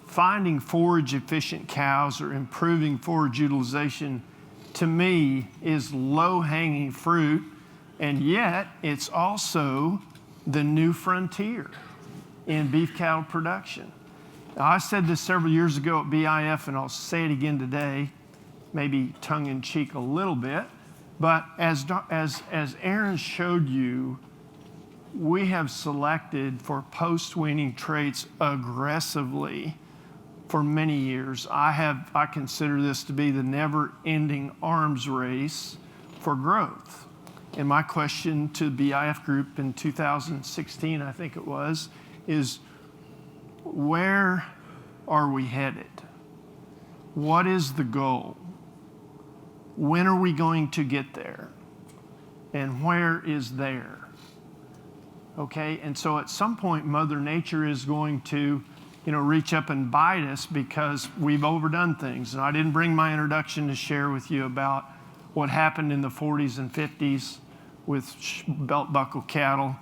finding forage efficient cows or improving forage utilization, to me, is low-hanging fruit, and yet it's also the new frontier in beef cattle production. Now, I said this several years ago at BIF, and I'll say it again today, maybe tongue-in-cheek a little bit, but as Aaron showed you, we have selected for post-weaning traits aggressively for many years. I consider this to be the never-ending arms race for growth. And my question to the BIF group in 2016, I think it was, is where are we headed? What is the goal? When are we going to get there? And where is there? Okay, and so at some point, Mother Nature is going to, reach up and bite us because we've overdone things. And I didn't bring my introduction to share with you about what happened in the 40s and 50s with belt buckle cattle.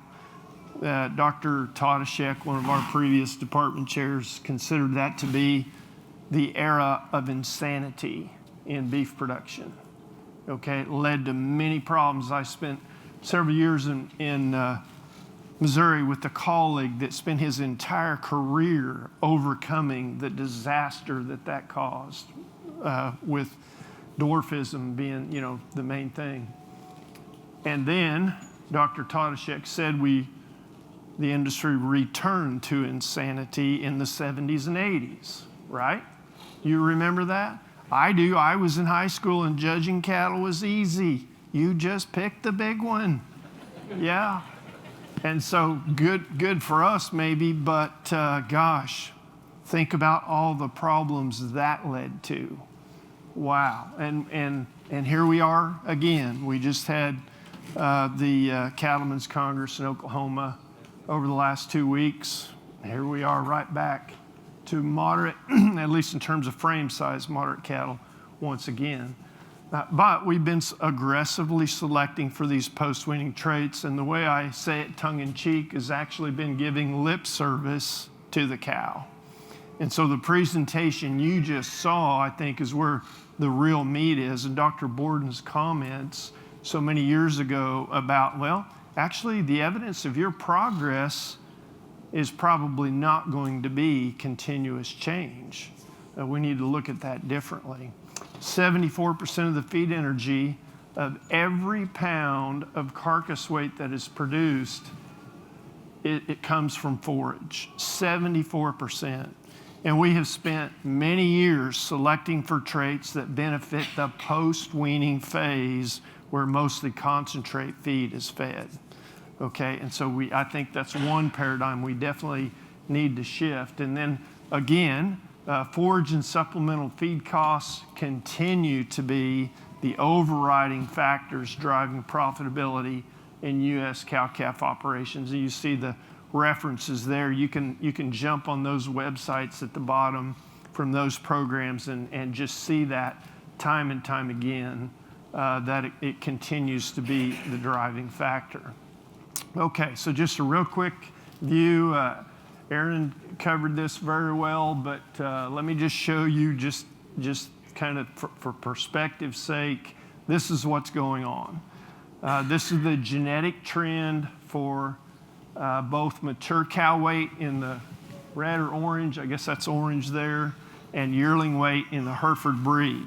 Dr. Todashek, one of our previous department chairs, considered that to be the era of insanity in beef production. Okay, it led to many problems. I spent several years in Missouri with a colleague that spent his entire career overcoming the disaster that caused, with dwarfism being, the main thing. And then Dr. Todashek said the industry returned to insanity in the 70s and 80s, right? You remember that? I do. I was in high school and judging cattle was easy. You just picked the big one. Yeah. And so good for us maybe, but gosh, think about all the problems that led to. Wow. And here we are again. We just had the Cattlemen's Congress in Oklahoma over the last 2 weeks. Here we are right back to moderate, at least in terms of frame size, moderate cattle once again. But we've been aggressively selecting for these post-weaning traits, and the way I say it tongue-in-cheek has actually been giving lip service to the cow. And so the presentation you just saw, I think, is where the real meat is. And Dr. Borden's comments so many years ago about, well, actually the evidence of your progress is probably not going to be continuous change. We need to look at that differently. 74% of the feed energy of every pound of carcass weight that is produced, it comes from forage, 74%. And we have spent many years selecting for traits that benefit the post-weaning phase where mostly concentrate feed is fed. Okay, and so I think that's one paradigm we definitely need to shift. And then again, forage and supplemental feed costs continue to be the overriding factors driving profitability in U.S. cow-calf operations. And you see the references there. You can jump on those websites at the bottom from those programs and just see that time and time again, that it continues to be the driving factor. Okay, so just a real quick view. Aaron covered this very well, but let me just show you, just kind of for perspective's sake, this is what's going on. This is the genetic trend for both mature cow weight in the red or orange, I guess that's orange there, and yearling weight in the Hereford breed.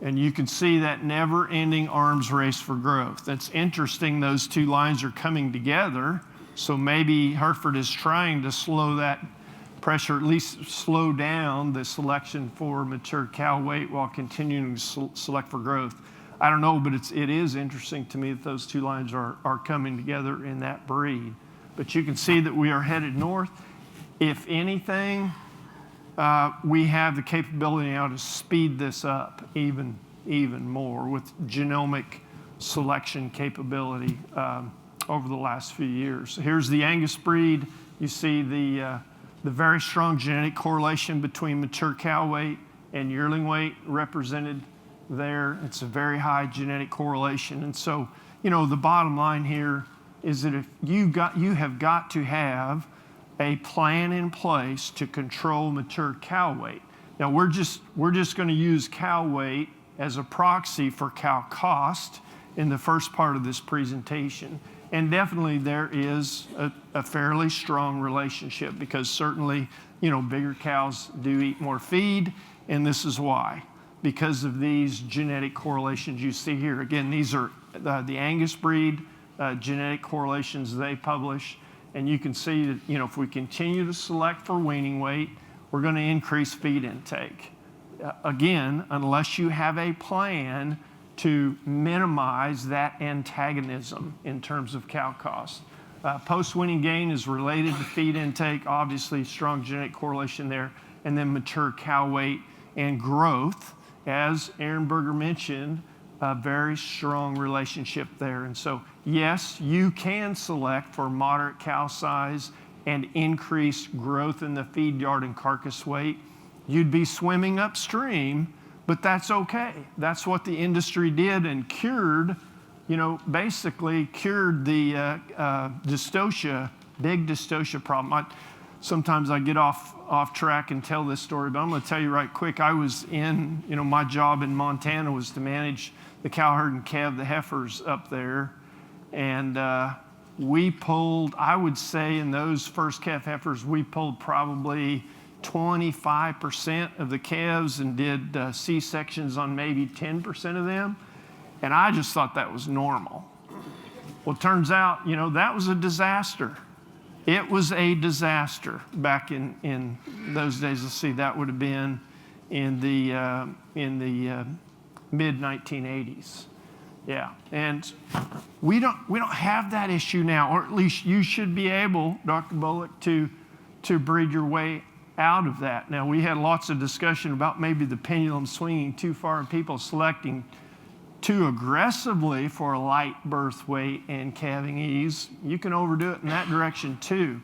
And you can see that never-ending arms race for growth. That's interesting, those two lines are coming together. So maybe Hereford is trying to slow that pressure, at least slow down the selection for mature cow weight while continuing to select for growth. I don't know, but it is interesting to me that those two lines are coming together in that breed. But you can see that we are headed north. If anything, we have the capability now to speed this up even more with genomic selection capability over the last few years. Here's the Angus breed. You see the very strong genetic correlation between mature cow weight and yearling weight represented there. It's a very high genetic correlation. And so, the bottom line here is that if you have got to have a plan in place to control mature cow weight. Now we're just going to use cow weight as a proxy for cow cost in the first part of this presentation. And definitely there is a fairly strong relationship, because certainly, bigger cows do eat more feed, and this is why. Because of these genetic correlations you see here. Again, these are the Angus breed genetic correlations they publish, and you can see that, if we continue to select for weaning weight, we're going to increase feed intake. Again, unless you have a plan to minimize that antagonism in terms of cow cost. Post-weaning gain is related to feed intake, obviously strong genetic correlation there, and then mature cow weight and growth. As Aaron Berger mentioned, a very strong relationship there. And so, yes, you can select for moderate cow size and increase growth in the feed yard and carcass weight. You'd be swimming upstream, but that's okay. That's what the industry did and cured, basically cured the dystocia, big dystocia problem. Sometimes I get off track and tell this story, but I'm going to tell you right quick. I was in, my job in Montana was to manage the cow herd and calve the heifers up there. And we pulled, I would say in those first calf heifers, we pulled probably 25% of the calves and did C-sections on maybe 10% of them. And I just thought that was normal. Well, it turns out, that was a disaster. It was a disaster back in those days. Let's see, that would have been in the mid-1980s. Yeah, and we don't have that issue now, or at least you should be able, Dr. Bullock, to breed your way out of that. Now, we had lots of discussion about maybe the pendulum swinging too far and people selecting too aggressively for a light birth weight and calving ease. You can overdo it in that direction too,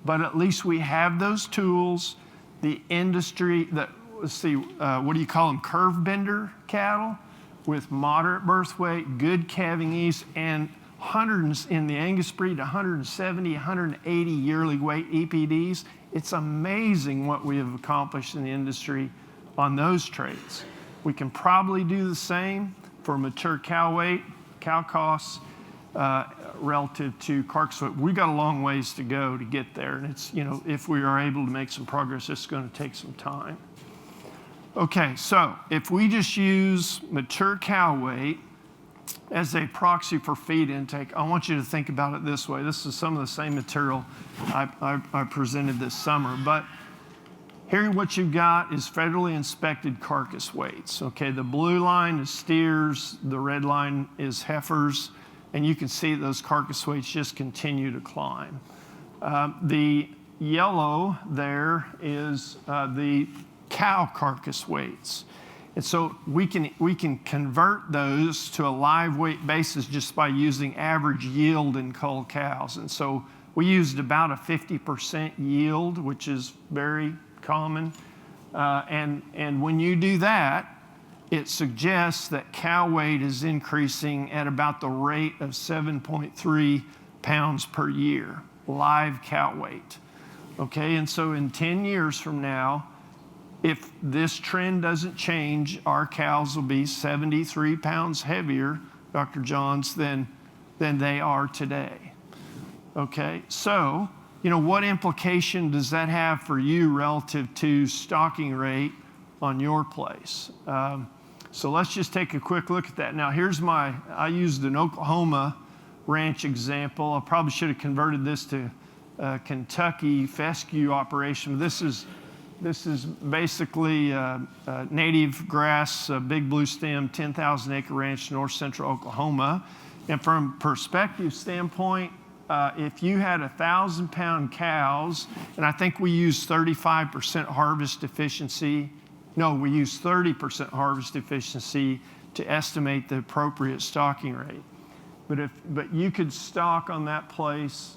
but at least we have those tools. The industry, let's see, what do you call them? Curve bender cattle with moderate birth weight, good calving ease, and hundreds in the Angus breed, 170, 180 yearly weight EPDs. It's amazing what we have accomplished in the industry on those traits. We can probably do the same for mature cow weight, cow costs, relative to carcass weight. We've got a long ways to go to get there. And it's, if we are able to make some progress, it's going to take some time. Okay, so if we just use mature cow weight as a proxy for feed intake, I want you to think about it this way. This is some of the same material I presented this summer, but here what you've got is federally inspected carcass weights. Okay, the blue line is steers, the red line is heifers, and you can see those carcass weights just continue to climb. The yellow there is the cow carcass weights. And so we can convert those to a live weight basis just by using average yield in cull cows. And so we used about a 50% yield, which is very common. And when you do that, it suggests that cow weight is increasing at about the rate of 7.3 pounds per year, live cow weight. Okay, and so in 10 years from now, if this trend doesn't change, our cows will be 73 pounds heavier, Dr. Johns, than they are today. Okay, so, what implication does that have for you relative to stocking rate on your place? So let's just take a quick look at that. Now, I used an Oklahoma ranch example. I probably should have converted this to Kentucky fescue operation. This is basically native grass, big blue stem, 10,000 acre ranch, north central Oklahoma. And from a perspective standpoint, if you had 1,000-pound cows, and I think we use 35% harvest efficiency. No, we use 30% harvest efficiency to estimate the appropriate stocking rate. But you could stock on that place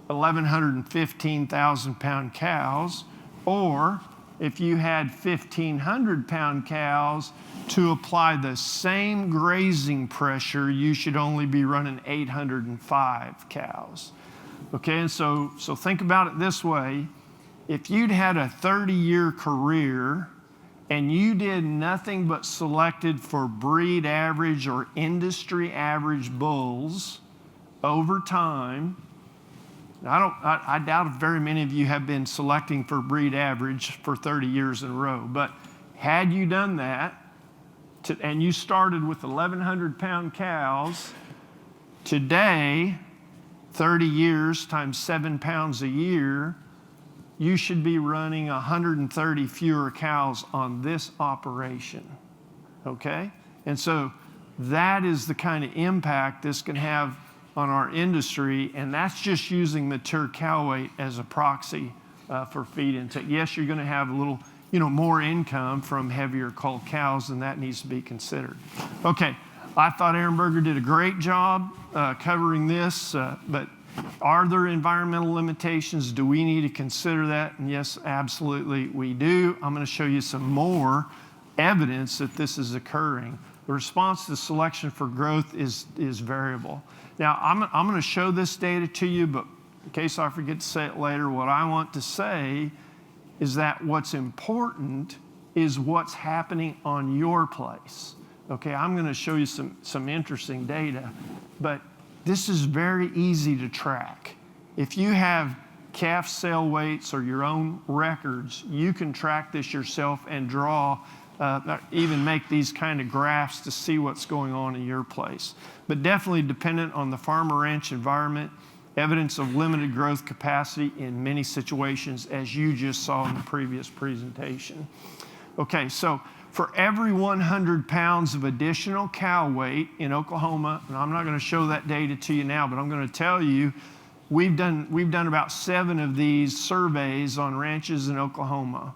1,100 and 15,000-pound cows, or if you had 1,500-pound cows, to apply the same grazing pressure, you should only be running 805 cows. Okay, and so think about it this way. If you'd had a 30-year career and you did nothing but selected for breed average or industry average bulls over time, I doubt if very many of you have been selecting for breed average for 30 years in a row, but had you done that, and you started with 1,100-pound cows, today, 30 years times 7 pounds a year, you should be running 130 fewer cows on this operation, okay? And so that is the kind of impact this can have on our industry, and that's just using mature cow weight as a proxy for feed intake. Yes, you're going to have a little, more income from heavier cull cows, and that needs to be considered. Okay, I thought Aaron Berger did a great job covering this, but are there environmental limitations? Do we need to consider that? And yes, absolutely we do. I'm going to show you some more evidence that this is occurring. The response to selection for growth is variable. Now, I'm going to show this data to you, but in case I forget to say it later, what I want to say is that what's important is what's happening on your place. Okay, I'm going to show you some interesting data, but this is very easy to track. If you have calf sale weights or your own records, you can track this yourself and draw, even make these kind of graphs to see what's going on in your place. But definitely dependent on the farm or ranch environment, evidence of limited growth capacity in many situations, as you just saw in the previous presentation. Okay, so for every 100 pounds of additional cow weight in Oklahoma, and I'm not going to show that data to you now, but I'm going to tell you, we've done about 7 of these surveys on ranches in Oklahoma.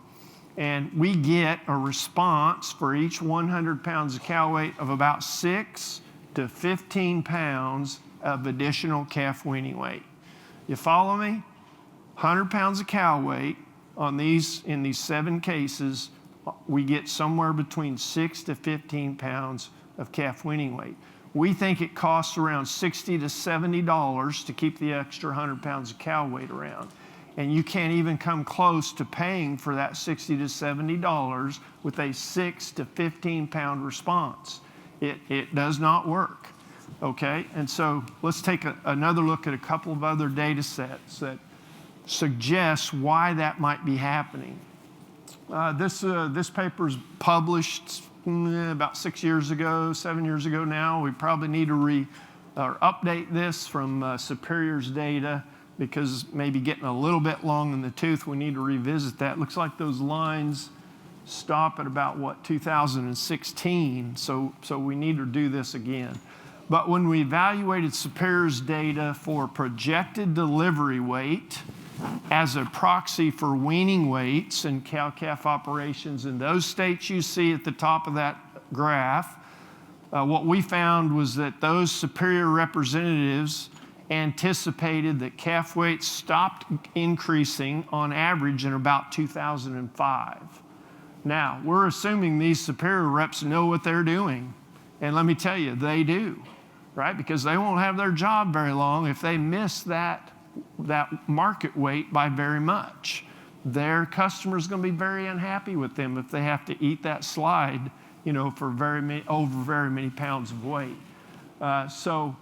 And we get a response for each 100 pounds of cow weight of about 6 to 15 pounds of additional calf weaning weight. You follow me? 100 pounds of cow weight in these 7 cases, we get somewhere between 6 to 15 pounds of calf weaning weight. We think it costs around $60 to $70 to keep the extra 100 pounds of cow weight around. And you can't even come close to paying for that $60 to $70 with a 6 to 15 pound response. It does not work, okay? And so let's take another look at a couple of other data sets that suggest why that might be happening. This paper's published about 6 years ago, 7 years ago now. We probably need to update this from Superior's data because maybe getting a little bit long in the tooth. We need to revisit that. Looks like those lines stop at about, 2016. So we need to do this again. But when we evaluated Superior's data for projected delivery weight as a proxy for weaning weights and cow-calf operations in those states you see at the top of that graph, what we found was that those Superior representatives anticipated that calf weights stopped increasing on average in about 2005. Now, we're assuming these Superior reps know what they're doing. And let me tell you, they do, right? Because they won't have their job very long if they miss that market weight by very much. Their customer's going to be very unhappy with them if they have to eat that slide, for over very many pounds of weight. So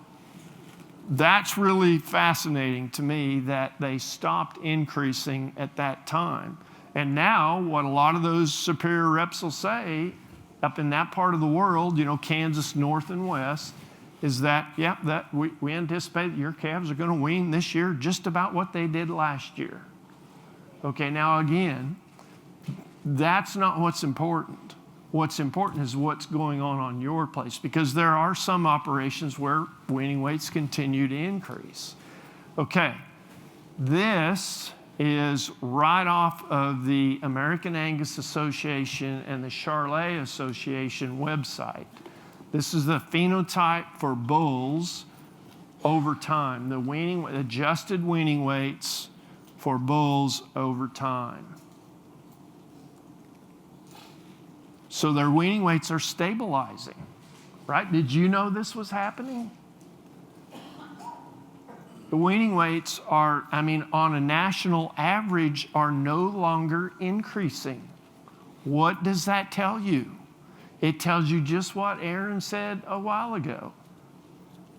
that's really fascinating to me that they stopped increasing at that time. And now what a lot of those Superior reps will say up in that part of the world, Kansas north and west, is that, we anticipate that your calves are going to wean this year just about what they did last year. Okay, now again, that's not what's important. What's important is what's going on your place, because there are some operations where weaning weights continue to increase. Okay, this is right off of the American Angus Association and the Charolais Association website. This is the phenotype for bulls over time, the adjusted weaning weights for bulls over time. So their weaning weights are stabilizing, right? Did you know this was happening? The weaning weights are, on a national average, are no longer increasing. What does that tell you? It tells you just what Aaron said a while ago.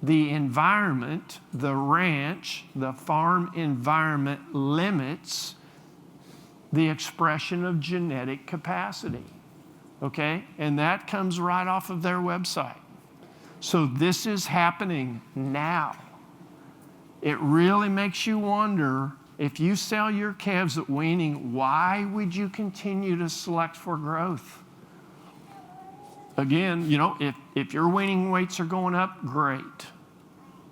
The environment, the ranch, the farm environment limits the expression of genetic capacity, okay? And that comes right off of their website. So this is happening now. It really makes you wonder, if you sell your calves at weaning, why would you continue to select for growth? Again, if your weaning weights are going up, great.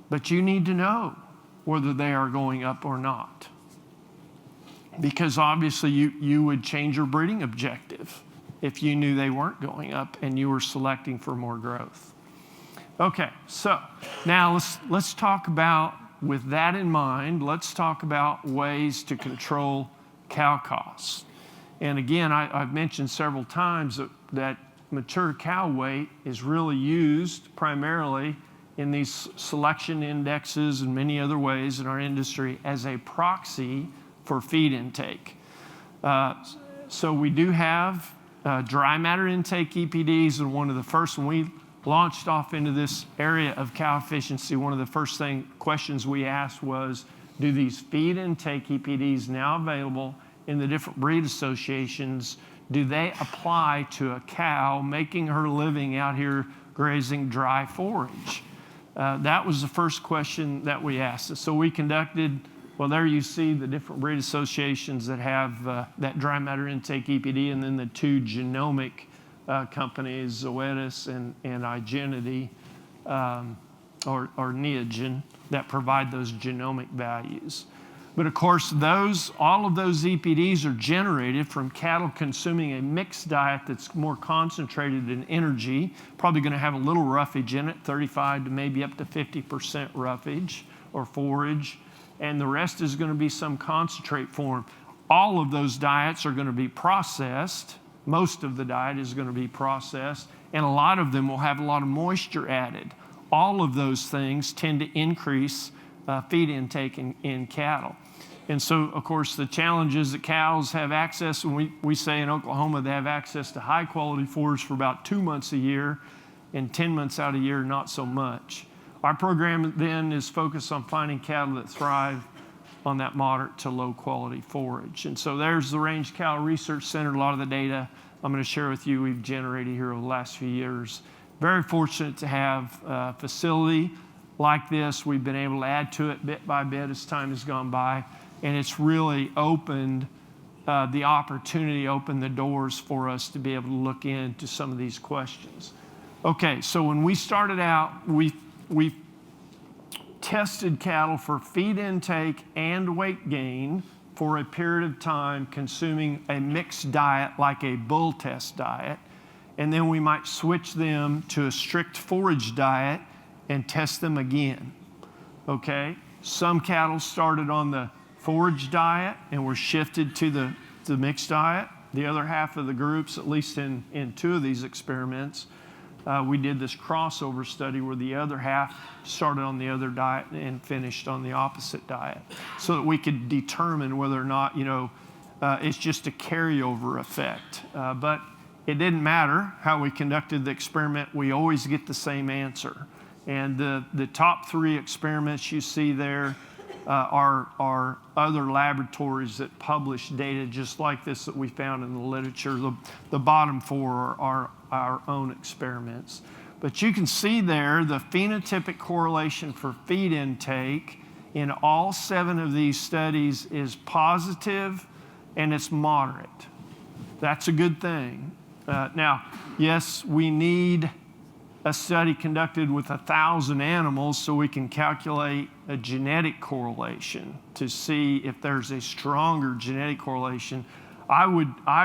But you need to know whether they are going up or not. Because obviously you would change your breeding objective if you knew they weren't going up and you were selecting for more growth. Okay, so now let's talk about, with that in mind, let's talk about ways to control cow costs. And again, I've mentioned several times that mature cow weight is really used primarily in these selection indexes and many other ways in our industry as a proxy for feed intake. So we do have dry matter intake EPDs, and one of the first, when we launched off into this area of cow efficiency, one of the first questions we asked was, do these feed intake EPDs now available in the different breed associations, do they apply to a cow making her living out here grazing dry forage? That was the first question that we asked. So we conducted, well, there you see the different breed associations that have that dry matter intake EPD, and then the two genomic companies, Zoetis and Igenity, or Neogen, that provide those genomic values. But of course, all of those EPDs are generated from cattle consuming a mixed diet that's more concentrated in energy, probably going to have a little roughage in it, 35 to maybe up to 50% roughage or forage, and the rest is going to be some concentrate form. All of those diets are going to be processed. Most of the diet is going to be processed, and a lot of them will have a lot of moisture added. All of those things tend to increase feed intake in cattle. And so, of course, the challenge is that cows have access, and we say in Oklahoma they have access to high-quality forage for about 2 months a year, and 10 months out of the year, not so much. Our program then is focused on finding cattle that thrive on that moderate to low-quality forage. And so there's the Range Cow Research Center. A lot of the data I'm going to share with you we've generated here over the last few years. Very fortunate to have a facility like this. We've been able to add to it bit by bit as time has gone by, and it's really opened the opportunity, opened the doors for us to be able to look into some of these questions. Okay, so when we started out, we tested cattle for feed intake and weight gain for a period of time, consuming a mixed diet like a bull test diet, and then we might switch them to a strict forage diet and test them again, okay? Some cattle started on the forage diet and were shifted to the mixed diet. The other half of the groups, at least in 2 of these experiments, we did this crossover study where the other half started on the other diet and finished on the opposite diet, so that we could determine whether or not, it's just a carryover effect. But it didn't matter how we conducted the experiment, we always get the same answer. And the top 3 experiments you see there are other laboratories that publish data just like this that we found in the literature. The bottom 4 are our own experiments. But you can see there the phenotypic correlation for feed intake in all 7 of these studies is positive and it's moderate. That's a good thing. Now, yes, we need a study conducted with 1,000 animals so we can calculate a genetic correlation to see if there's a stronger genetic correlation. I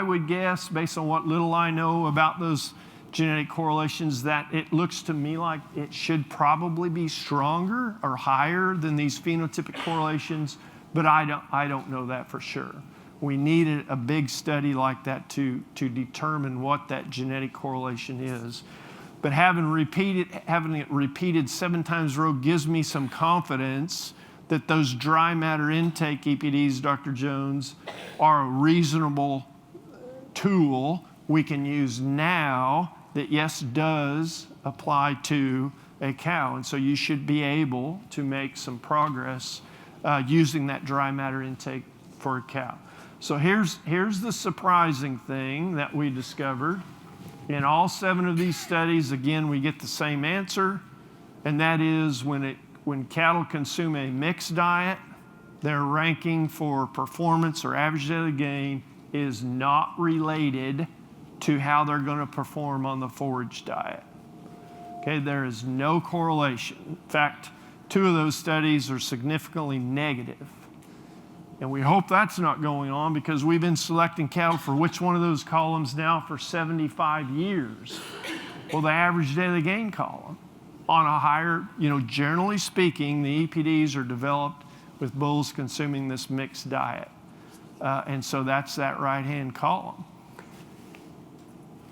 would guess, based on what little I know about those genetic correlations, that it looks to me like it should probably be stronger or higher than these phenotypic correlations, but I don't know that for sure. We needed a big study like that to determine what that genetic correlation is. But having it repeated 7 times in a row gives me some confidence that those dry matter intake EPDs, Dr. Jones, are a reasonable tool we can use now that, yes, does apply to a cow. And so you should be able to make some progress using that dry matter intake for a cow. So here's the surprising thing that we discovered. In all 7 of these studies, again, we get the same answer, and that is when cattle consume a mixed diet, their ranking for performance or average daily gain is not related to how they're going to perform on the forage diet. Okay, there is no correlation. In fact, 2 of those studies are significantly negative. And we hope that's not going on, because we've been selecting cattle for which one of those columns now for 75 years? Well, the average daily gain column. On a higher, generally speaking, the EPDs are developed with bulls consuming this mixed diet. And so that's that right-hand column.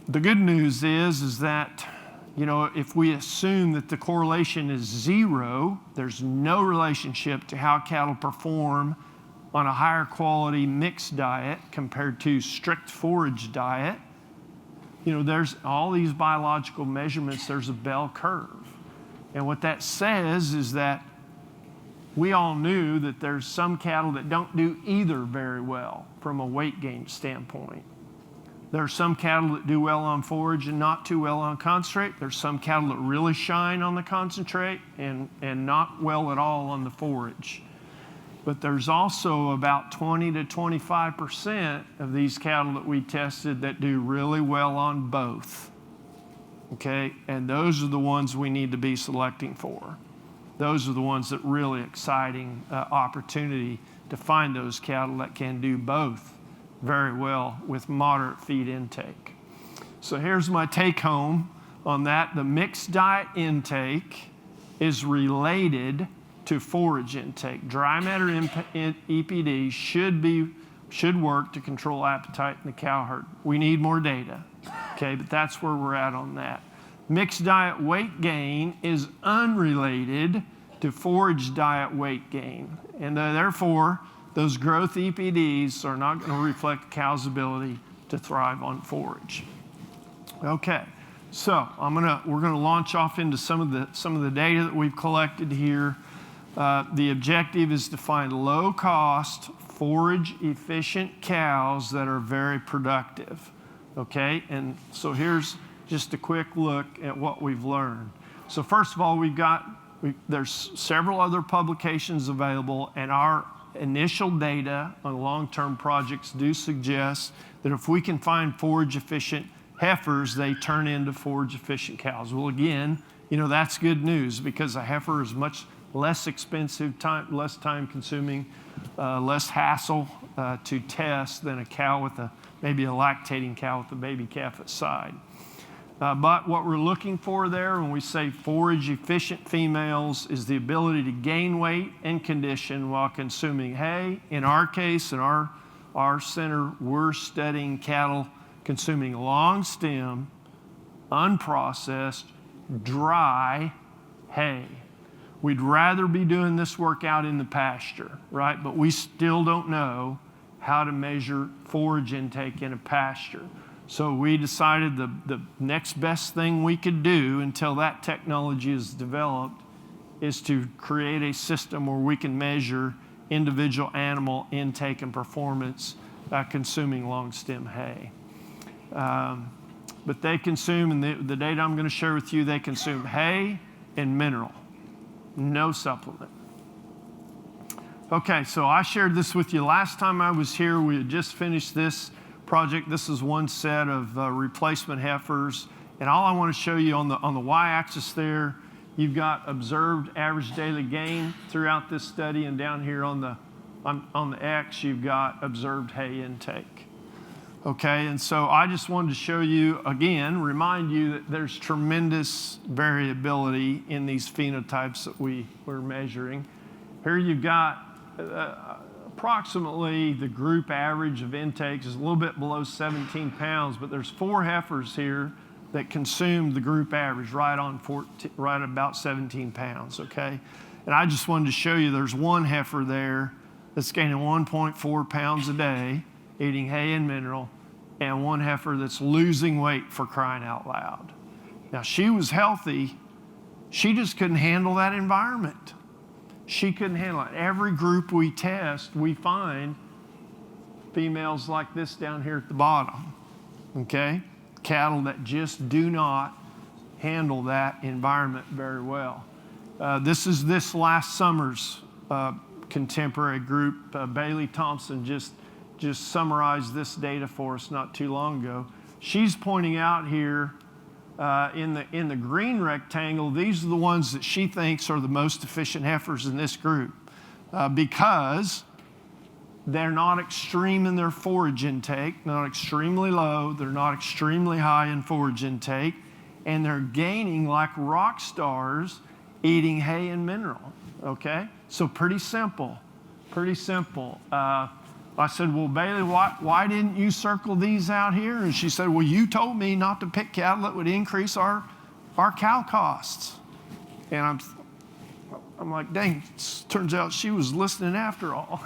The good news is that, if we assume that the correlation is 0, there's no relationship to how cattle perform on a higher quality mixed diet compared to strict forage diet. There's all these biological measurements, there's a bell curve. And what that says is that we all knew that there's some cattle that don't do either very well from a weight gain standpoint. There are some cattle that do well on forage and not too well on concentrate. There's some cattle that really shine on the concentrate and not well at all on the forage. But there's also about 20 to 25% of these cattle that we tested that do really well on both. Okay, and those are the ones we need to be selecting for. Those are the ones that really exciting opportunity to find those cattle that can do both very well with moderate feed intake. So here's my take home on that. The mixed diet intake is related to forage intake. Dry matter EPD should work to control appetite in the cow herd. We need more data, okay, but that's where we're at on that. Mixed diet weight gain is unrelated to forage diet weight gain, and therefore those growth EPDs are not going to reflect the cow's ability to thrive on forage. Okay, so we're gonna launch off into some of the data that we've collected here. The objective is to find low-cost, forage-efficient cows that are very productive. Okay, and so here's just a quick look at what we've learned. So first of all, there's several other publications available, and our initial data on long-term projects do suggest that if we can find forage-efficient heifers, they turn into forage-efficient cows. Well, again, that's good news, because a heifer is much less expensive, less time-consuming, less hassle to test than a cow maybe a lactating cow with a baby calf at side. But what we're looking for there when we say forage-efficient females is the ability to gain weight and condition while consuming hay. In our case, in our center, we're studying cattle consuming long stem, unprocessed, dry hay. We'd rather be doing this work out in the pasture, right? But we still don't know how to measure forage intake in a pasture. So we decided the next best thing we could do until that technology is developed is to create a system where we can measure individual animal intake and performance by consuming long stem hay. But they consume, and the data I'm going to share with you, they consume hay and mineral, no supplement. Okay, so I shared this with you last time I was here. We had just finished this project. This is one set of replacement heifers, and all I want to show you on the y-axis there, you've got observed average daily gain throughout this study, and down here on the X, you've got observed hay intake. Okay, and so I just wanted to show you again, remind you that there's tremendous variability in these phenotypes that we're measuring. Here you've got approximately the group average of intakes is a little bit below 17 pounds, but there's 4 heifers here that consumed the group average right about 17 pounds, okay? And I just wanted to show you there's one heifer there that's gaining 1.4 pounds a day, eating hay and mineral, and one heifer that's losing weight, for crying out loud. Now, she was healthy. She just couldn't handle that environment. She couldn't handle it. Every group we test, we find females like this down here at the bottom, okay? Cattle that just do not handle that environment very well. This is this last summer's contemporary group. Bailey Thompson just summarized this data for us not too long ago. She's pointing out here in the green rectangle, these are the ones that she thinks are the most efficient heifers in this group because they're not extreme in their forage intake, not extremely low, they're not extremely high in forage intake, and they're gaining like rock stars eating hay and mineral, okay? So pretty simple, pretty simple. I said, well, Bailey, why didn't you circle these out here? And she said, well, you told me not to pick cattle that would increase our cow costs. And I'm like, dang, turns out she was listening after all.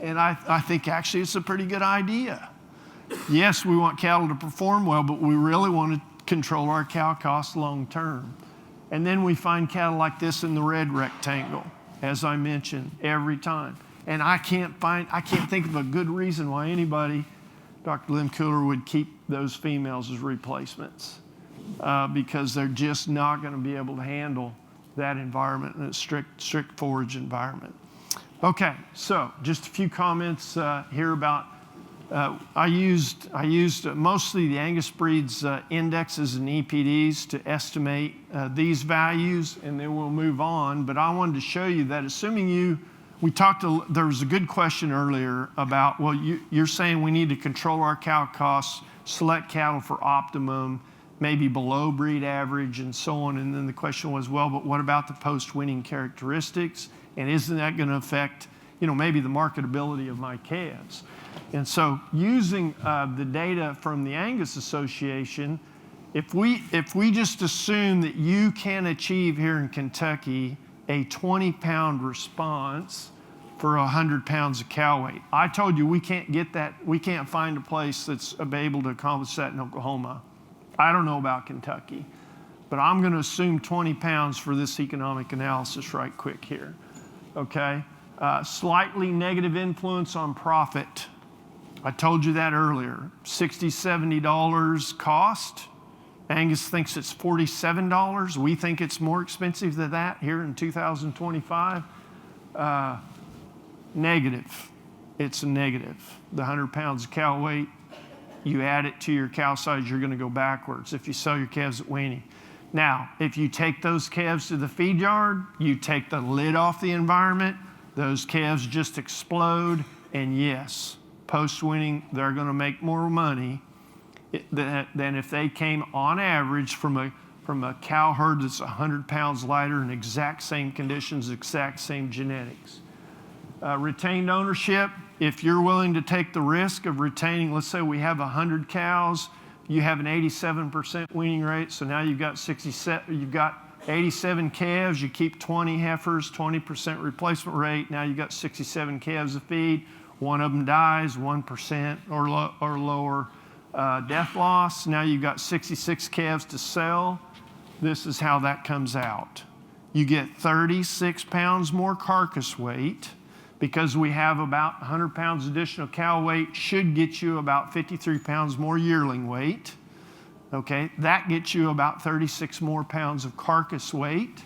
And I think actually it's a pretty good idea. Yes, we want cattle to perform well, but we really want to control our cow costs long term. And then we find cattle like this in the red rectangle, as I mentioned, every time. And I can't think of a good reason why anybody, Dr. Lim Cooler, would keep those females as replacements because they're just not going to be able to handle that environment in a strict forage environment. Okay, so just a few comments here about, I used mostly the Angus breeds indexes and EPDs to estimate these values, and then we'll move on. But I wanted to show you that assuming there was a good question earlier about, well, you're saying we need to control our cow costs, select cattle for optimum, maybe below breed average, and so on. And then the question was, well, but what about the post-weaning characteristics? And isn't that going to affect, maybe the marketability of my calves? And so using the data from the Angus Association, if we just assume that you can achieve here in Kentucky a 20-pound response for 100 pounds of cow weight. I told you we can't get that. We can't find a place that's able to accomplish that in Oklahoma. I don't know about Kentucky, but I'm going to assume 20 pounds for this economic analysis right quick here, okay? Slightly negative influence on profit. I told you that earlier. $60, $70 cost. Angus thinks it's $47. We think it's more expensive than that here in 2025. Negative. It's a negative. The 100 pounds of cow weight, you add it to your cow size, you're going to go backwards if you sell your calves at weaning. Now, if you take those calves to the feed yard, you take the lid off the environment, those calves just explode, and yes, post-weaning, they're going to make more money than if they came on average from a cow herd that's 100 pounds lighter in exact same conditions, exact same genetics. Retained ownership, if you're willing to take the risk of retaining, let's say we have 100 cows, you have an 87% weaning rate, so now you've got 87 calves, you keep 20 heifers, 20% replacement rate, now you've got 67 calves to feed, one of them dies, 1% or lower. Death loss, now you've got 66 calves to sell. This is how that comes out. You get 36 pounds more carcass weight because we have about 100 pounds additional cow weight should get you about 53 pounds more yearling weight. Okay, that gets you about 36 more pounds of carcass weight.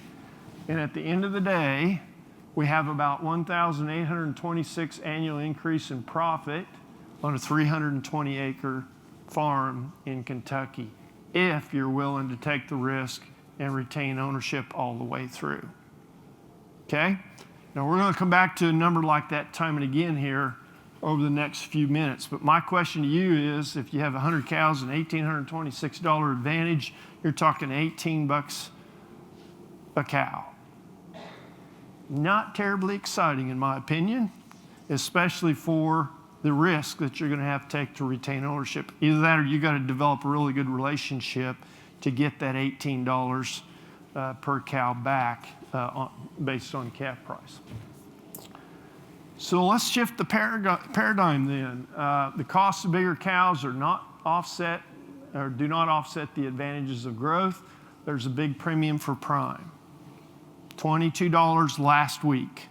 And at the end of the day, we have about 1,826 annual increase in profit on a 320-acre farm in Kentucky, if you're willing to take the risk and retain ownership all the way through. Okay? Now we're going to come back to a number like that time and again here over the next few minutes. But my question to you is, if you have 100 cows and $1,826 advantage, you're talking $18 a cow. Not terribly exciting in my opinion, especially for the risk that you're going to have to take to retain ownership. Either that or you got to develop a really good relationship to get that $18 per cow back based on calf price. So let's shift the paradigm then. The cost of bigger cows are not offset or do not offset the advantages of growth. There's a big premium for prime. $22 last week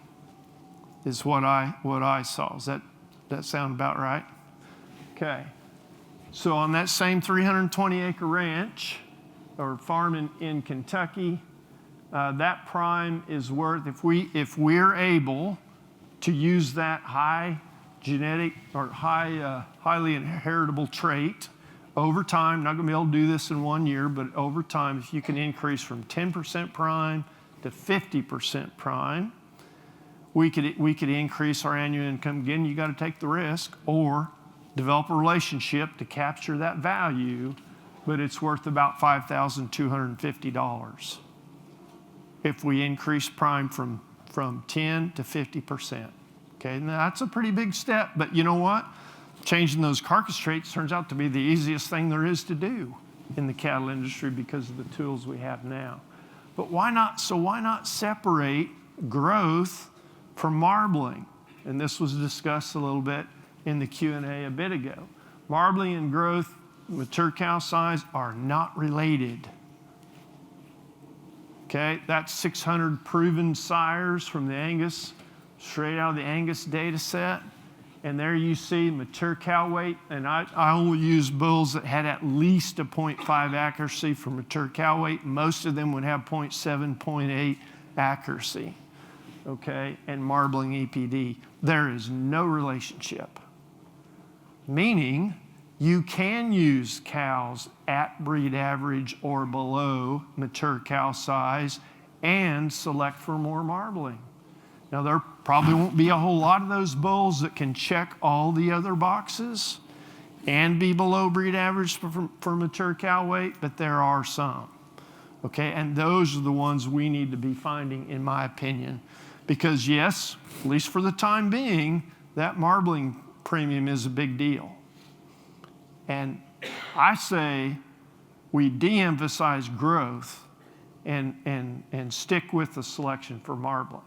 is what I saw. Does that sound about right? Okay. So on that same 320-acre ranch or farm in Kentucky, that prime is worth, if we're able to use that high genetic or highly inheritable trait over time, not going to be able to do this in 1 year, but over time, if you can increase from 10% prime to 50% prime, we could increase our annual income. Again, you got to take the risk or develop a relationship to capture that value, but it's worth about $5,250 if we increase prime from 10 to 50%. Okay, now that's a pretty big step, but you know what? Changing those carcass traits turns out to be the easiest thing there is to do in the cattle industry because of the tools we have now. But why not? So why not separate growth from marbling? And this was discussed a little bit in the Q&A a bit ago. Marbling and growth, mature cow size, are not related. Okay, that's 600 proven sires from the Angus, straight out of the Angus data set. And there you see mature cow weight, and I only use bulls that had at least a 0.5 accuracy for mature cow weight. Most of them would have 0.7, 0.8 accuracy, okay, and marbling EPD. There is no relationship, meaning you can use cows at breed average or below mature cow size and select for more marbling. Now, there probably won't be a whole lot of those bulls that can check all the other boxes and be below breed average for mature cow weight, but there are some, okay? And those are the ones we need to be finding, in my opinion, because yes, at least for the time being, that marbling premium is a big deal. And I say we de-emphasize growth and stick with the selection for marbling.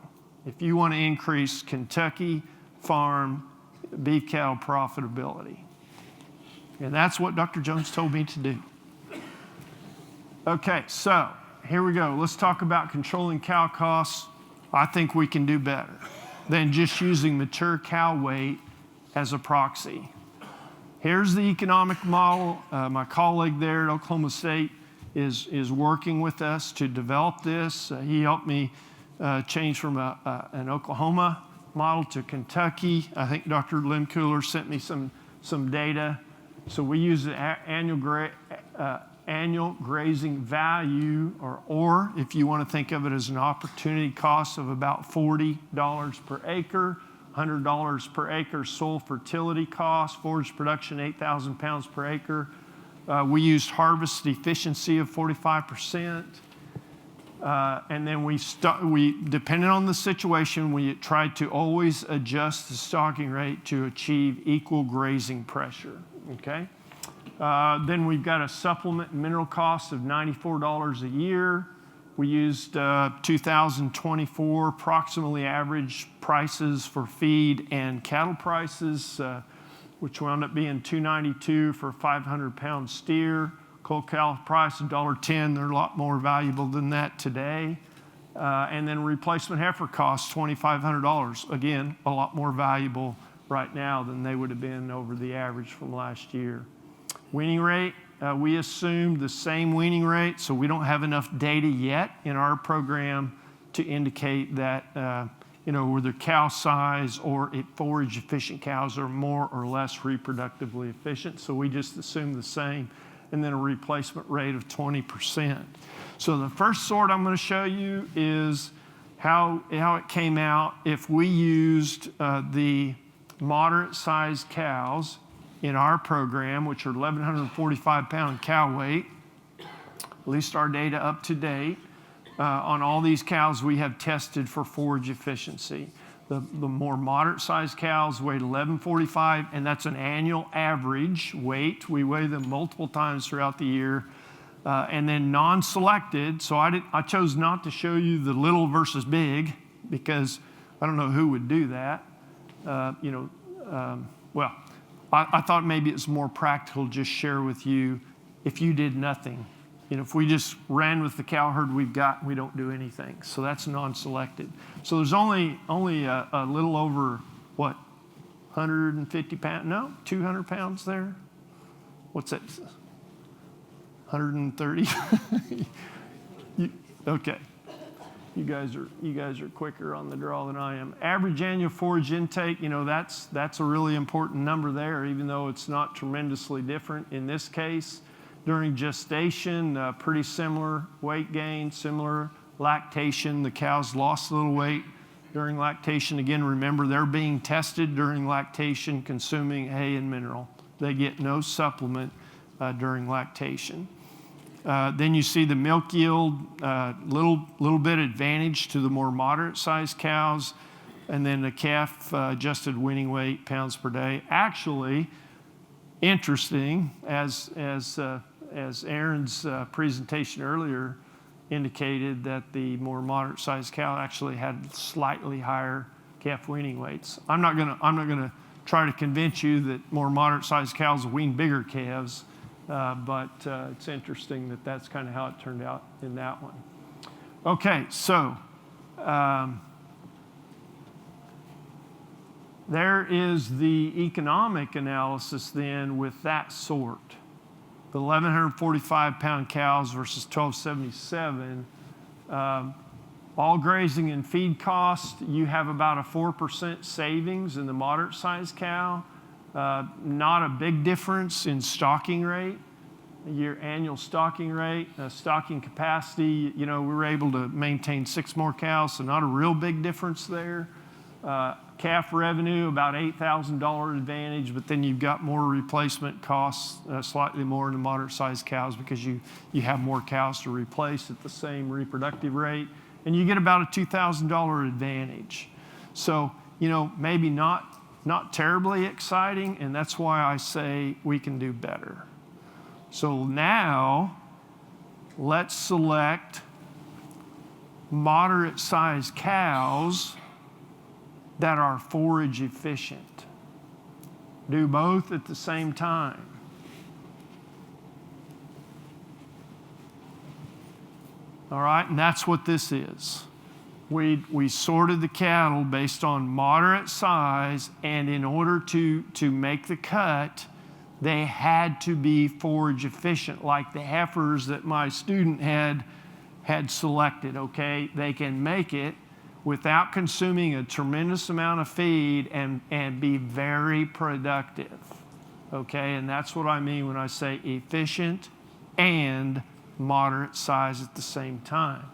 If you want to increase Kentucky farm beef cattle profitability. And that's what Dr. Jones told me to do. Okay, so here we go. Let's talk about controlling cow costs. I think we can do better than just using mature cow weight as a proxy. Here's the economic model. My colleague there at Oklahoma State is working with us to develop this. He helped me change from an Oklahoma model to Kentucky. I think Dr. Lynn Cooler sent me some data. So we use the annual grazing value, or if you want to think of it as an opportunity cost of about $40 per acre, $100 per acre soil fertility cost, forage production 8,000 pounds per acre. We used harvest efficiency of 45%. And then we depending on the situation, we tried to always adjust the stocking rate to achieve equal grazing pressure, okay? Then we've got a supplement mineral cost of $94 a year. We used 2024 approximately average prices for feed and cattle prices, which wound up being $292 for a 500-pound steer. Cold cow price $1.10. They're a lot more valuable than that today. And then replacement heifer costs $2,500. Again, a lot more valuable right now than they would have been over the average from last year. Weaning rate, we assumed the same weaning rate, so we don't have enough data yet in our program to indicate that whether cow size or forage efficient cows are more or less reproductively efficient. So we just assume the same, and then a replacement rate of 20%. So the first sort I'm going to show you is how it came out if we used the moderate-sized cows in our program, which are 1,145-pound cow weight, at least our data up to date. On all these cows we have tested for forage efficiency. The more moderate-sized cows weighed 1,145, and that's an annual average weight. We weigh them multiple times throughout the year. And then non-selected, so I chose not to show you the little versus big because I don't know who would do that. Well, I thought maybe it's more practical to just share with you if you did nothing. If we just ran with the cow herd we've got, we don't do anything. So that's non-selected. So there's only a little over, 150 pounds? No, 200 pounds there? What's that? 130? Okay. You guys are quicker on the draw than I am. Average annual forage intake, that's a really important number there, even though it's not tremendously different in this case. During gestation, pretty similar weight gain, similar lactation. The cows lost a little weight during lactation. Again, remember, they're being tested during lactation, consuming hay and mineral. They get no supplement during lactation. Then you see the milk yield, little bit advantage to the more moderate-sized cows, and then the calf adjusted weaning weight, pounds per day. Actually, interesting, as Aaron's presentation earlier indicated, that the more moderate-sized cow actually had slightly higher calf weaning weights. I'm not gonna try to convince you that more moderate-sized cows will wean bigger calves. But it's interesting that that's kind of how it turned out in that one. Okay, so there is the economic analysis then with that sort. The 1,145-pound cows versus 1,277. All grazing and feed cost, you have about a 4% savings in the moderate-sized cow. Not a big difference in stocking rate, your annual stocking rate, stocking capacity. We were able to maintain 6 more cows, so not a real big difference there. Calf revenue, about $8,000 advantage, but then you've got more replacement costs, slightly more in the moderate-sized cows because you have more cows to replace at the same reproductive rate, and you get about a $2,000 advantage. So, maybe not terribly exciting, and that's why I say we can do better. So now, let's select moderate-sized cows that are forage efficient. Do both at the same time. All right, and that's what this is. We sorted the cattle based on moderate size, and in order to make the cut, they had to be forage efficient, like the heifers that my student had selected, okay? They can make it without consuming a tremendous amount of feed and be very productive, okay? And that's what I mean when I say efficient and moderate size at the same time.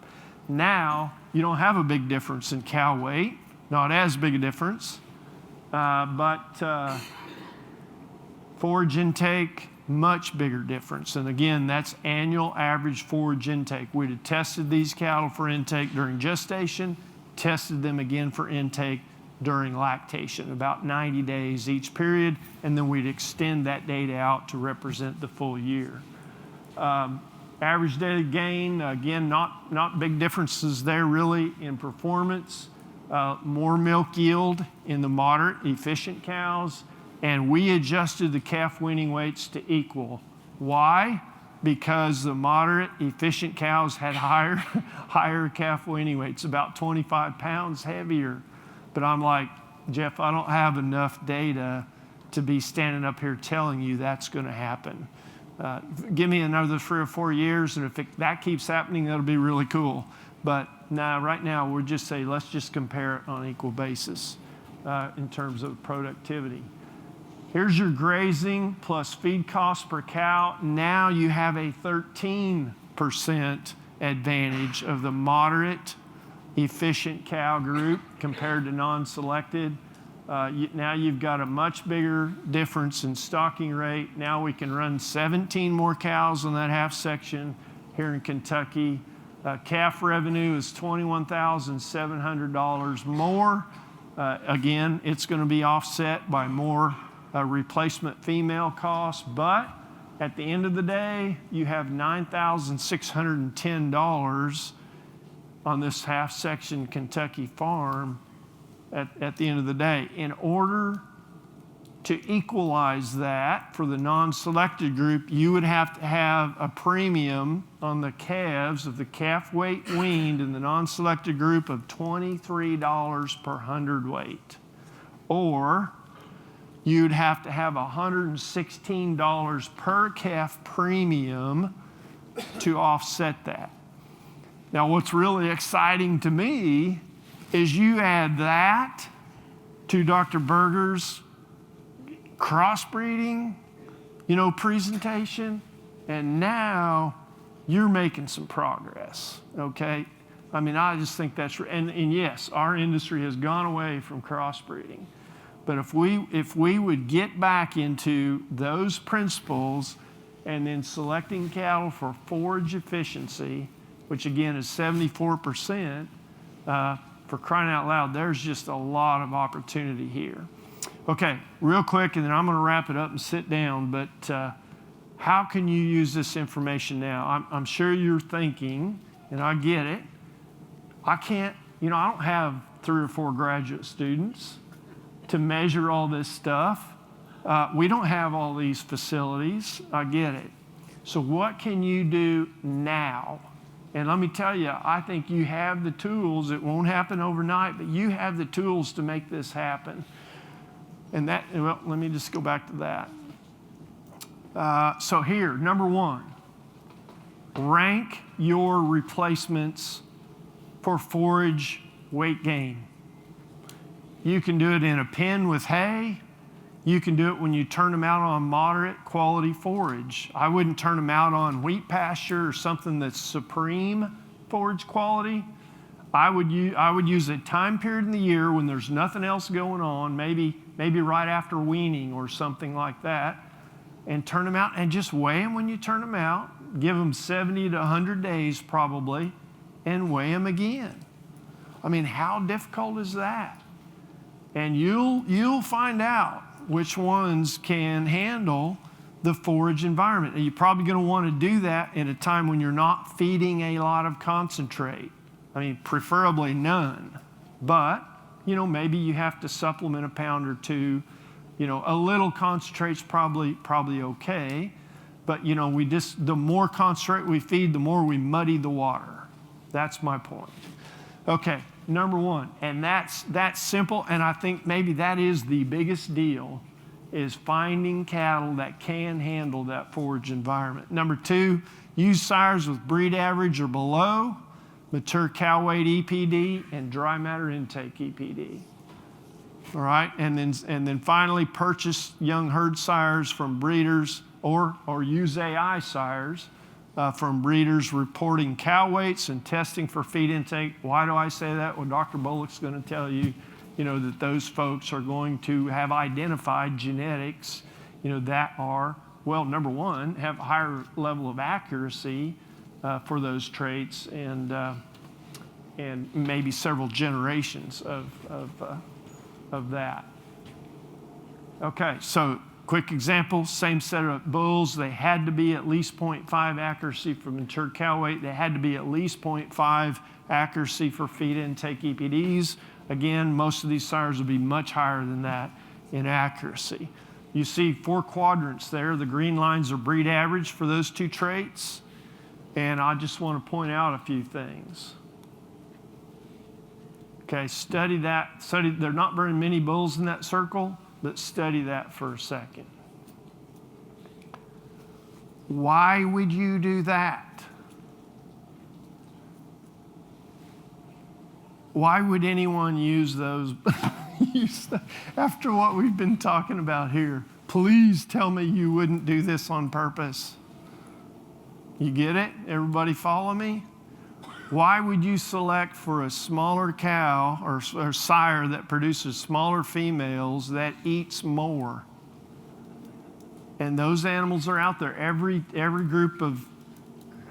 Now, you don't have a big difference in cow weight, not as big a difference, but forage intake, much bigger difference. And again, that's annual average forage intake. We'd have tested these cattle for intake during gestation, tested them again for intake during lactation, about 90 days each period, and then we'd extend that data out to represent the full year. Average daily gain, again, not big differences there really in performance. More milk yield in the moderate, efficient cows, and we adjusted the calf weaning weights to equal. Why? Because the moderate, efficient cows had higher calf weaning weights, about 25 pounds heavier. But I'm like, Jeff, I don't have enough data to be standing up here telling you that's going to happen. Give me another 3 or 4 years, and if that keeps happening, that'll be really cool. But right now, we'll just say, let's just compare it on an equal basis in terms of productivity. Here's your grazing plus feed cost per cow. Now you have a 13% advantage of the moderate, efficient cow group compared to non-selected. Now you've got a much bigger difference in stocking rate. Now we can run 17 more cows on that half section here in Kentucky. Calf revenue is $21,700 more. Again, it's going to be offset by more replacement female costs, but At the end of the day, you have $9,610 on this half-section Kentucky farm at the end of the day. In order to equalize that for the non-selected group, you would have to have a premium on the calves of the calf weight weaned in the non-selected group of $23 per hundredweight. Or you'd have to have $116 per calf premium to offset that. Now, what's really exciting to me is you add that to Dr. Berger's crossbreeding, presentation, and now you're making some progress, okay? I mean, I just think that's, and yes, our industry has gone away from crossbreeding. But if we would get back into those principles and then selecting cattle for forage efficiency, which again is 74%, for crying out loud, there's just a lot of opportunity here. Okay, real quick, and then I'm going to wrap it up and sit down, but how can you use this information now? I'm sure you're thinking, and I get it, I can't, I don't have 3 or 4 graduate students to measure all this stuff. We don't have all these facilities. I get it. So what can you do now? And let me tell you, I think you have the tools. It won't happen overnight, but you have the tools to make this happen. And let me just go back to that. So here, number 1, rank your replacements for forage weight gain. You can do it in a pen with hay. You can do it when you turn them out on moderate quality forage. I wouldn't turn them out on wheat pasture or something that's supreme forage quality. I would use a time period in the year when there's nothing else going on, maybe right after weaning or something like that, and turn them out and just weigh them when you turn them out. Give them 70 to 100 days probably, and weigh them again. I mean, how difficult is that? And you'll find out which ones can handle the forage environment. And you're probably going to want to do that at a time when you're not feeding a lot of concentrate. I mean, preferably none. But, maybe you have to supplement a pound or 2. A little concentrate's probably okay. But, the more concentrate we feed, the more we muddy the water. That's my point. Okay, number 1, and that's simple, and I think maybe that is the biggest deal, is finding cattle that can handle that forage environment. Number 2, use sires with breed average or below, mature cow weight EPD, and dry matter intake EPD. All right, and then finally purchase young herd sires from breeders or use AI sires from breeders reporting cow weights and testing for feed intake. Why do I say that? Well, Dr. Bullock's going to tell you, that those folks are going to have identified genetics, that are, well, number 1, have a higher level of accuracy for those traits and maybe several generations of that. Okay, so quick example, same set of bulls. They had to be at least 0.5 accuracy for mature cow weight. They had to be at least 0.5 accuracy for feed intake EPDs. Again, most of these sires will be much higher than that in accuracy. You see 4 quadrants there. The green lines are breed average for those 2 traits. And I just want to point out a few things. Okay, study that. There are not very many bulls in that circle, but study that for a second. Why would you do that? Why would anyone use those? After what we've been talking about here, please tell me you wouldn't do this on purpose. You get it? Everybody follow me? Why would you select for a smaller cow or sire that produces smaller females that eats more? And those animals are out there. Every group of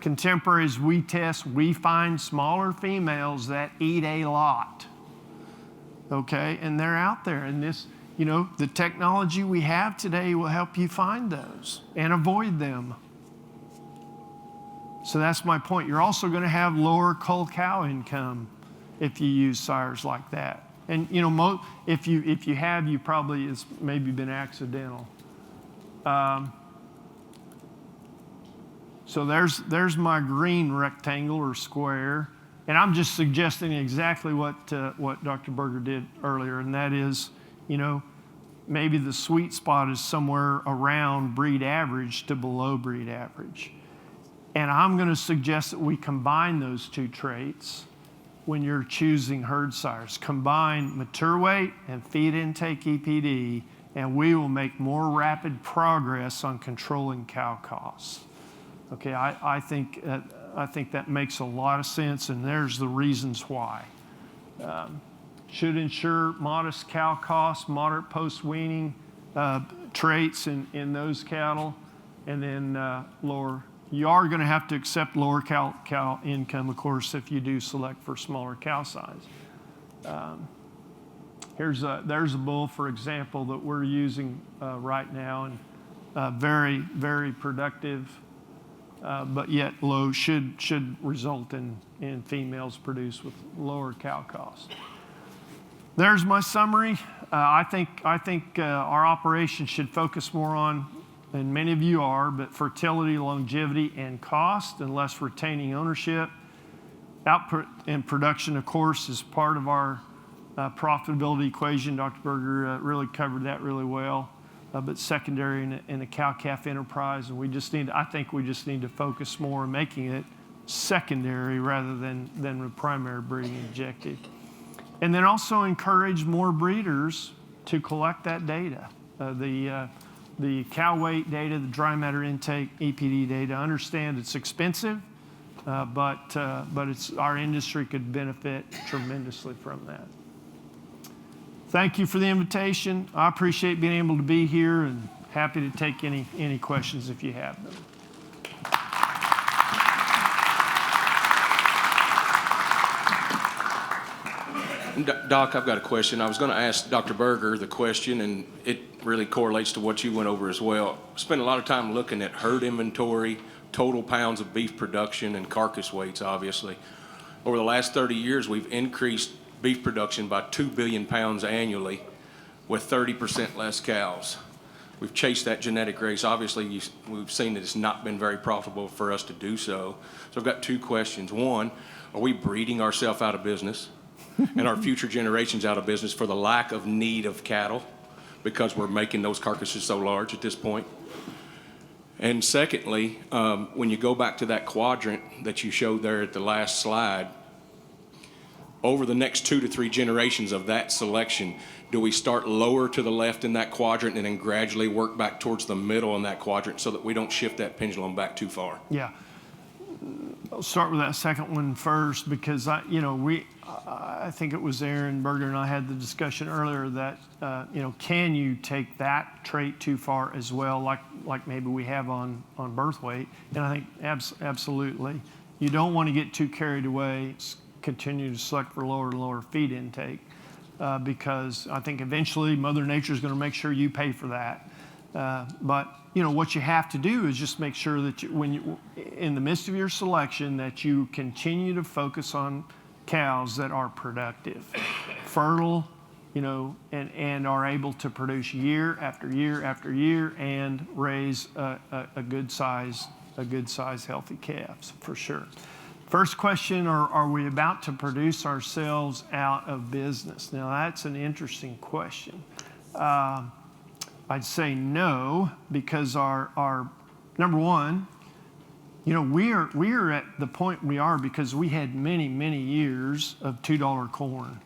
contemporaries we test, we find smaller females that eat a lot. Okay? And they're out there. And this, the technology we have today will help you find those and avoid them. So that's my point. You're also going to have lower cull cow income if you use sires like that. And if you have, you probably it's maybe been accidental. So there's my green rectangle or square, and I'm just suggesting exactly what Dr. Berger did earlier, and that is, maybe the sweet spot is somewhere around breed average to below breed average. And I'm going to suggest that we combine those two traits when you're choosing herd sires. Combine mature weight and feed intake EPD, and we will make more rapid progress on controlling cow costs. Okay, I think that makes a lot of sense, and there's the reasons why. Should ensure modest cow costs, moderate post-weaning traits in those cattle, and then lower. You are going to have to accept lower cow income, of course, if you do select for smaller cow size. There's a bull, for example, that we're using right now, and very, very productive, but yet low should result in females produced with lower cow costs. There's my summary. I think our operation should focus more on, and many of you are, but fertility, longevity, and cost, and less retaining ownership. Output and production, of course, is part of our profitability equation. Dr. Berger really covered that really well, but secondary in the cow-calf enterprise, and I think we just need to focus more on making it secondary rather than the primary breeding objective. And then also encourage more breeders to collect that data, the cow weight data, the dry matter intake, EPD data. Understand it's expensive, but our industry could benefit tremendously from that. Thank you for the invitation. I appreciate being able to be here, and happy to take any questions if you have them. Doc, I've got a question. I was going to ask Dr. Berger the question, and it really correlates to what you went over as well. Spent a lot of time looking at herd inventory, total pounds of beef production, and carcass weights, obviously. Over the last 30 years, we've increased beef production by 2 billion pounds annually with 30% less cows. We've chased that genetic race. Obviously, we've seen that it's not been very profitable for us to do so. So I've got two questions. One, are we breeding ourselves out of business and our future generations out of business for the lack of need of cattle because we're making those carcasses so large at this point? And secondly, when you go back to that quadrant that you showed there at the last slide, over the next 2 to 3 generations of that selection, do we start lower to the left in that quadrant and then gradually work back towards the middle in that quadrant so that we don't shift that pendulum back too far? Yeah. I'll start with that second one first, because I think it was Aaron Berger and I had the discussion earlier that can you take that trait too far as well, like maybe we have on birth weight? And I think absolutely. You don't want to get too carried away. Continue to select for lower and lower feed intake, because I think eventually Mother Nature is going to make sure you pay for that. But what you have to do is just make sure that when you, in the midst of your selection, that you continue to focus on cows that are productive, fertile, and are able to produce year after year after year and raise a good size, healthy calves for sure. First question, are we about to produce ourselves out of business? Now that's an interesting question. I'd say no, because our number one, we are at the point we are because we had many years of $2 corn.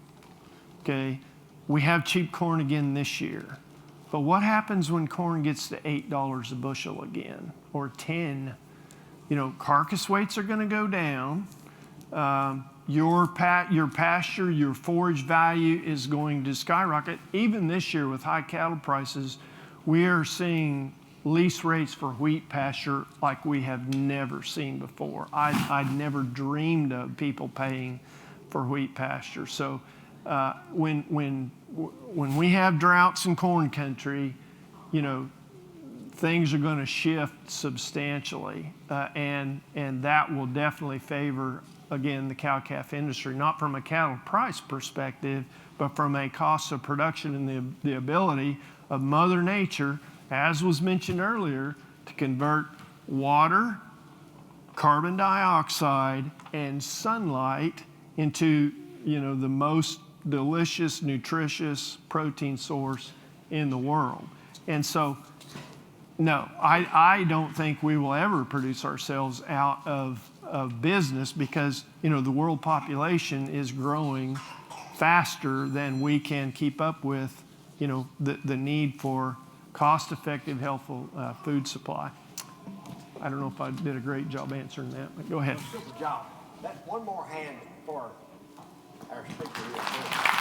Okay, we have cheap corn again this year, but what happens when corn gets to $8 a bushel again, or 10? Carcass weights are going to go down. Your pasture, your forage value is going to skyrocket. Even this year with high cattle prices, we are seeing lease rates for wheat pasture like we have never seen before. I'd never dreamed of people paying for wheat pasture. So when we have droughts in corn country, you know, things are going to shift substantially, and that will definitely favor, again, the cow-calf industry, not from a cattle price perspective, but from a cost of production and the ability of Mother Nature, as was mentioned earlier, to convert water, carbon dioxide, and sunlight into, you know, the most delicious, nutritious protein source in the world. And so, no, I don't think we will ever produce ourselves out of business, because, you know, the world population is growing faster than we can keep up with, you know, the need for cost-effective, healthful food supply. I don't know if I did a great job answering that, but go ahead. Super job. That's one more hand for our speaker.